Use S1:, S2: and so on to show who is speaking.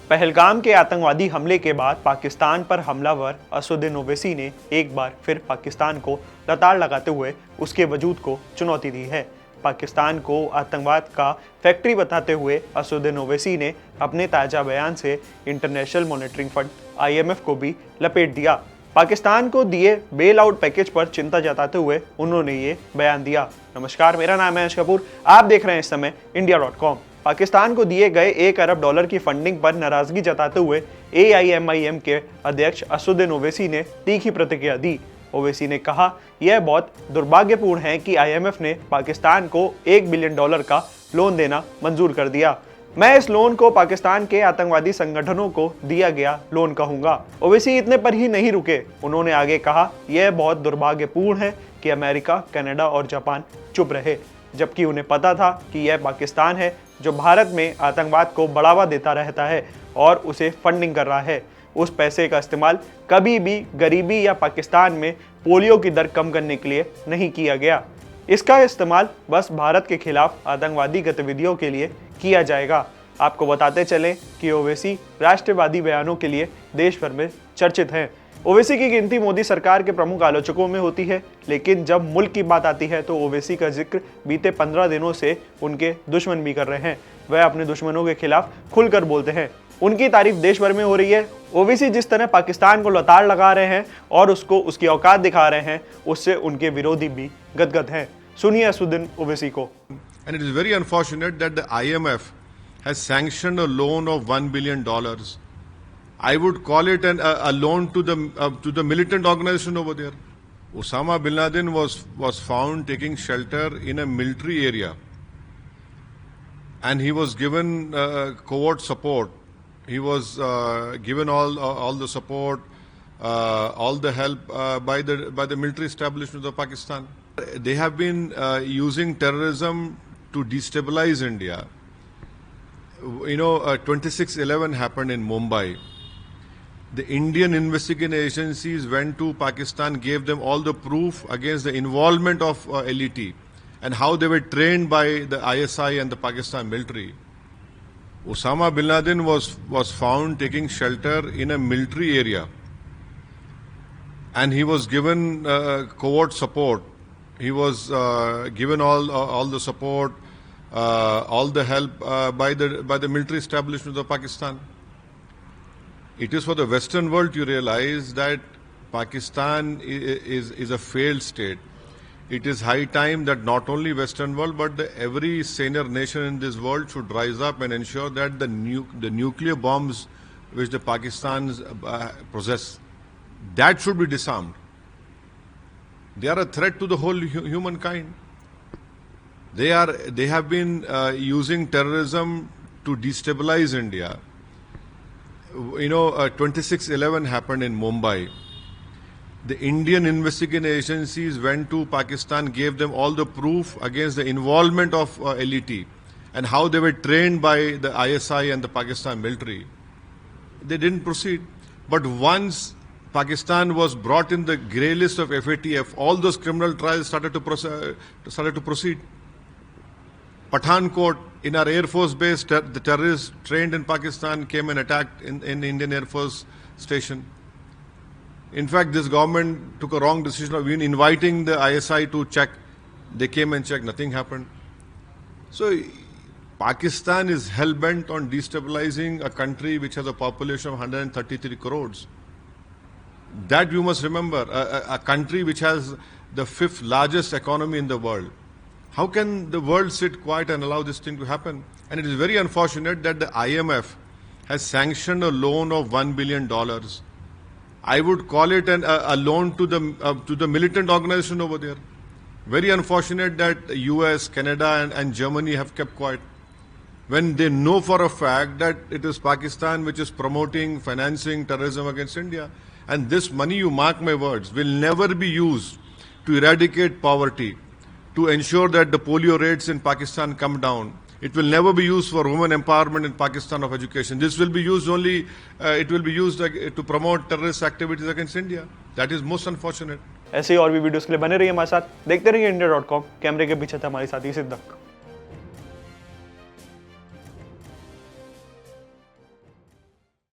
S1: पहलगाम के आतंकवादी हमले के बाद पाकिस्तान पर हमलावर असदुद्दीन ओवैसी ने एक बार फिर पाकिस्तान को लताड़ लगाते हुए उसके वजूद को चुनौती दी है। पाकिस्तान को आतंकवाद का फैक्ट्री बताते हुए असदुद्दीन ओवैसी ने अपने ताज़ा बयान से इंटरनेशनल मॉनेटरी फंड IMF को भी लपेट दिया। पाकिस्तान को दिए बेल आउट पैकेज पर चिंता जताते हुए उन्होंने ये बयान दिया। नमस्कार, मेरा नाम है यश कपूर, आप देख रहे हैं इस समय India.com। पाकिस्तान को दिए गए $1 अरब की फंडिंग पर नाराजगी जताते हुए AIMIM के अध्यक्ष असदुद्दीन ओवैसी ने तीखी प्रतिक्रिया दी। ओवैसी ने कहा, यह बहुत दुर्भाग्यपूर्ण है कि IMF ने पाकिस्तान को $1 बिलियन का लोन देना मंजूर कर दिया। मैं इस लोन को पाकिस्तान के आतंकवादी संगठनों को दिया गया लोन कहूंगा। ओवैसी इतने पर ही नहीं रुके, उन्होंने आगे कहा, यह बहुत दुर्भाग्यपूर्ण है कि अमेरिका, कनाडा और जापान चुप रहे, जबकि उन्हें पता था कि यह पाकिस्तान है जो भारत में आतंकवाद को बढ़ावा देता रहता है और उसे फंडिंग कर रहा है। उस पैसे का इस्तेमाल कभी भी गरीबी या पाकिस्तान में पोलियो की दर कम करने के लिए नहीं किया गया। इसका इस्तेमाल बस भारत के खिलाफ आतंकवादी गतिविधियों के लिए किया जाएगा। आपको बताते चलें कि ओवैसी राष्ट्रवादी बयानों के लिए देश भर में चर्चित हैं। ओवैसी की गिनती मोदी सरकार के प्रमुख आलोचकों में होती है, लेकिन जब मुल्क की बात आती है तो ओवैसी का जिक्र बीते 15 दिनों से उनके दुश्मन भी कर रहे हैं। वह अपने दुश्मनों के खिलाफ खुलकर बोलते हैं। उनकी तारीफ देश भर में हो रही है। ओवैसी जिस तरह पाकिस्तान को लताड़ लगा रहे हैं और उसको उसकी औकात दिखा रहे हैं, उससे उनके विरोधी भी गदगद हैं। सुनिए असदुद्दीन ओवैसी को।
S2: And it is very unfortunate that the IMF has sanctioned a loan of $1 billion. I would call it a loan to the militant organization over there. Osama bin Laden was found taking shelter in a military area, and he was given covert support. He was given all the support, all the help by the military establishment of Pakistan. They have been using terrorism to destabilize India. 26/11 happened in Mumbai. The Indian investigation agencies went to Pakistan, gave them all the proof against the involvement of LET and how they were trained by the ISI and the Pakistan military. Osama bin Laden was found taking shelter in a military area, and he was given covert support. He was given all the support, all the help by the military establishment of Pakistan. It is for the Western world to realize that Pakistan is a failed state. It is high time that not only Western world but every senior nation in this world should rise up and ensure that the nuclear bombs which the Pakistans possess, that should be disarmed. They are a threat to the whole humankind. They have been using terrorism to destabilize India. 26/11 happened in Mumbai. The Indian investigation agencies went to Pakistan, gave them all the proof against the involvement of LET and how they were trained by the ISI and the Pakistan military. They didn't proceed. But once Pakistan was brought in the grey list of FATF, all those criminal trials started to proceed. Pathankot, in our Air Force base, the terrorists trained in Pakistan came and attacked in Indian Air Force station. In fact, this government took a wrong decision of even inviting the ISI to check. They came and checked, nothing happened. So Pakistan is hell-bent on destabilizing a country which has a population of 133 crores. That you must remember, a country which has the 5th largest economy in the world. How can the world sit quiet and allow this thing to happen? And it is very unfortunate that the IMF has sanctioned a loan of $1 billion. I would call it a loan to the militant organization over there. Very unfortunate that US, Canada and Germany have kept quiet, when they know for a fact that it is Pakistan which is promoting, financing terrorism against India. And this money, you mark my words, will never be used to eradicate poverty, to ensure that the polio rates in Pakistan come down. It will never be used for women empowerment in Pakistan of education. This will be used only, to promote terrorist activities against India. That is most unfortunate.
S1: ऐसे ही और भी videos के लिए बने रहिए हमारे साथ, देखते रहिए India.com। कैमरे के पीछे था हमारे साथी सिद्दक।